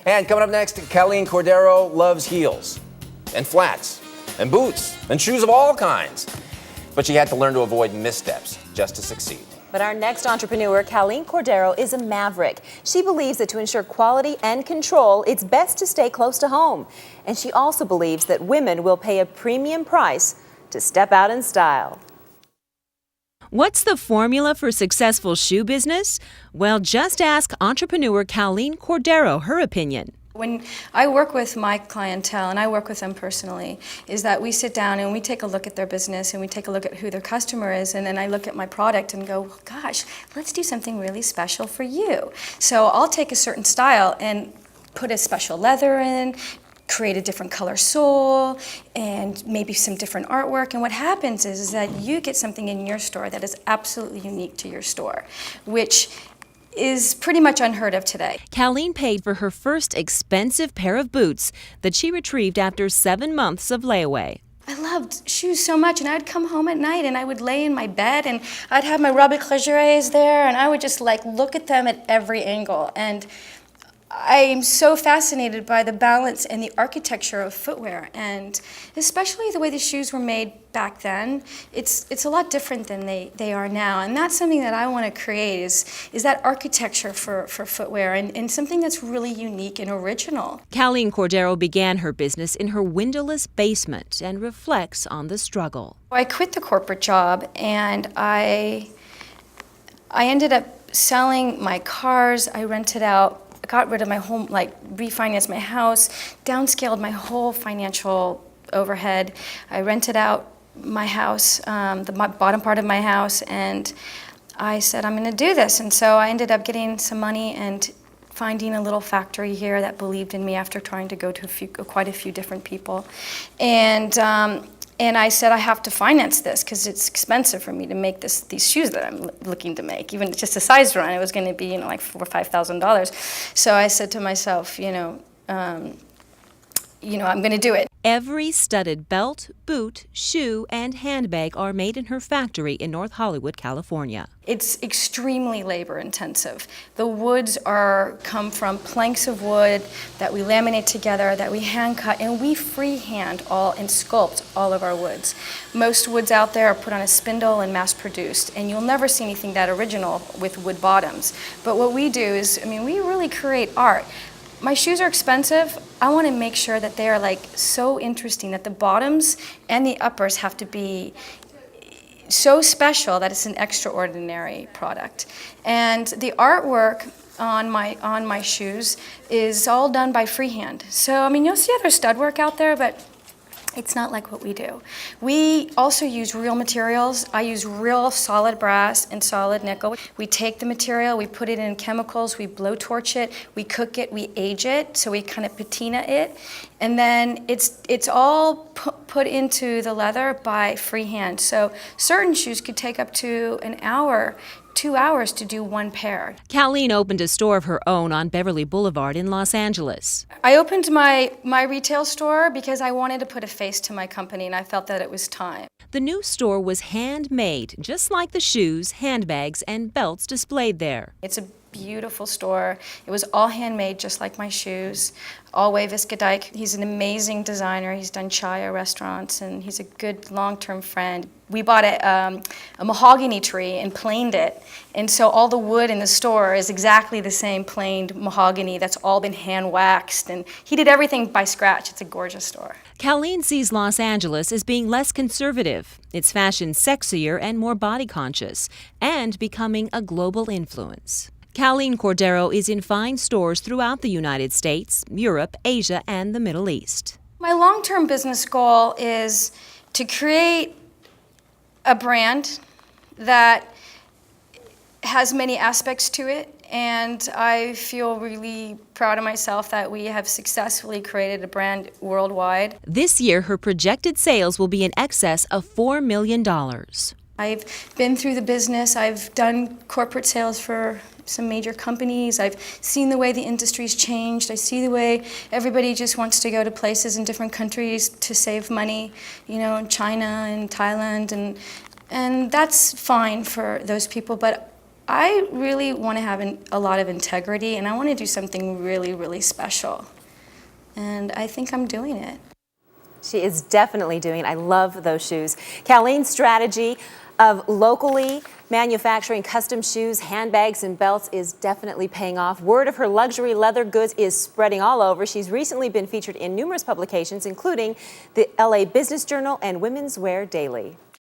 And coming up next, Calleen Cordero loves heels and flats and boots and shoes of all kinds. But she had to learn to avoid missteps just to succeed. But our next entrepreneur, Calleen Cordero, is a maverick. She believes that to ensure quality and control, it's best to stay close to home. And she also believes that women will pay a premium price to step out in style. What's the formula for successful shoe business? Well, just ask entrepreneur Calleen Cordero her opinion. When I work with my clientele, and I work with them personally, is that we sit down and we take a look at their business and we take a look at who their customer is, and then I look at my product and go, well, gosh, let's do something really special for you. So I'll take a certain style and put a special leather in, create a different color sole, and maybe some different artwork. And what happens is that you get something in your store that is absolutely unique to your store, which is pretty much unheard of today. Calleen paid for her first expensive pair of boots that she retrieved after 7 months of layaway. I loved shoes so much, and I'd come home at night and I would lay in my bed and I'd have my Robic there, and I would just like look at them at every angle. And I'm so fascinated by the balance and the architecture of footwear, and especially the way the shoes were made back then. It's a lot different than they are now, and that's something that I want to create is that architecture for footwear, and something that's really unique and original. Calleen Cordero began her business in her windowless basement and reflects on the struggle. I quit the corporate job, and I ended up selling my cars. I rented out, got rid of my home, like refinanced my house, downscaled my whole financial overhead. I rented out my house, the bottom part of my house, and I said, I'm going to do this. And so I ended up getting some money and finding a little factory here that believed in me after trying to go to quite a few different people. And I said, I have to finance this because it's expensive for me to make these shoes that I'm looking to make. Even just a size run, it was going to be, like $4,000 or $5,000. So I said to myself, I'm going to do it. Every studded belt, boot, shoe, and handbag are made in her factory in North Hollywood, California. It's extremely labor intensive. The woods come from planks of wood that we laminate together, that we hand cut, and we freehand and sculpt all of our woods. Most woods out there are put on a spindle and mass produced, and you'll never see anything that original with wood bottoms. But what we do is, we really create art. My shoes are expensive. I want to make sure that they are so interesting that the bottoms and the uppers have to be so special that it's an extraordinary product. And the artwork on my shoes is all done by freehand. So you'll see other stud work out there, but it's not like what we do. We also use real materials. I use real solid brass and solid nickel. We take the material, we put it in chemicals, we blowtorch it, we cook it, we age it, so we kind of patina it, and then it's all put into the leather by freehand. So certain shoes could take up to an hour, 2 hours to do one pair. Calleen opened a store of her own on Beverly Boulevard in Los Angeles. I opened my retail store because I wanted to put a face to my company, and I felt that it was time. The new store was handmade, just like the shoes, handbags, and belts displayed there. It's a beautiful store. It was all handmade, just like my shoes. Alway Viscadike. He's an amazing designer. He's done Chaya restaurants, and he's a good long-term friend. We bought a mahogany tree and planed it, and so all the wood in the store is exactly the same planed mahogany that's all been hand waxed, and he did everything by scratch. It's a gorgeous store. Calleen sees Los Angeles as being less conservative, its fashion sexier and more body conscious, and becoming a global influence. Calleen Cordero is in fine stores throughout the United States, Europe, Asia, and the Middle East. My long-term business goal is to create a brand that has many aspects to it, and I feel really proud of myself that we have successfully created a brand worldwide. This year, her projected sales will be in excess of $4 million. I've been through the business. I've done corporate sales for some major companies. I've seen the way the industry's changed. I see the way everybody just wants to go to places in different countries to save money, in China and Thailand, and that's fine for those people, but I really want to have a lot of integrity, and I want to do something really, really special. And I think I'm doing it. She is definitely doing it. I love those shoes. Calleen's strategy of locally manufacturing custom shoes, handbags, and belts is definitely paying off. Word of her luxury leather goods is spreading all over. She's recently been featured in numerous publications, including the LA Business Journal and Women's Wear Daily.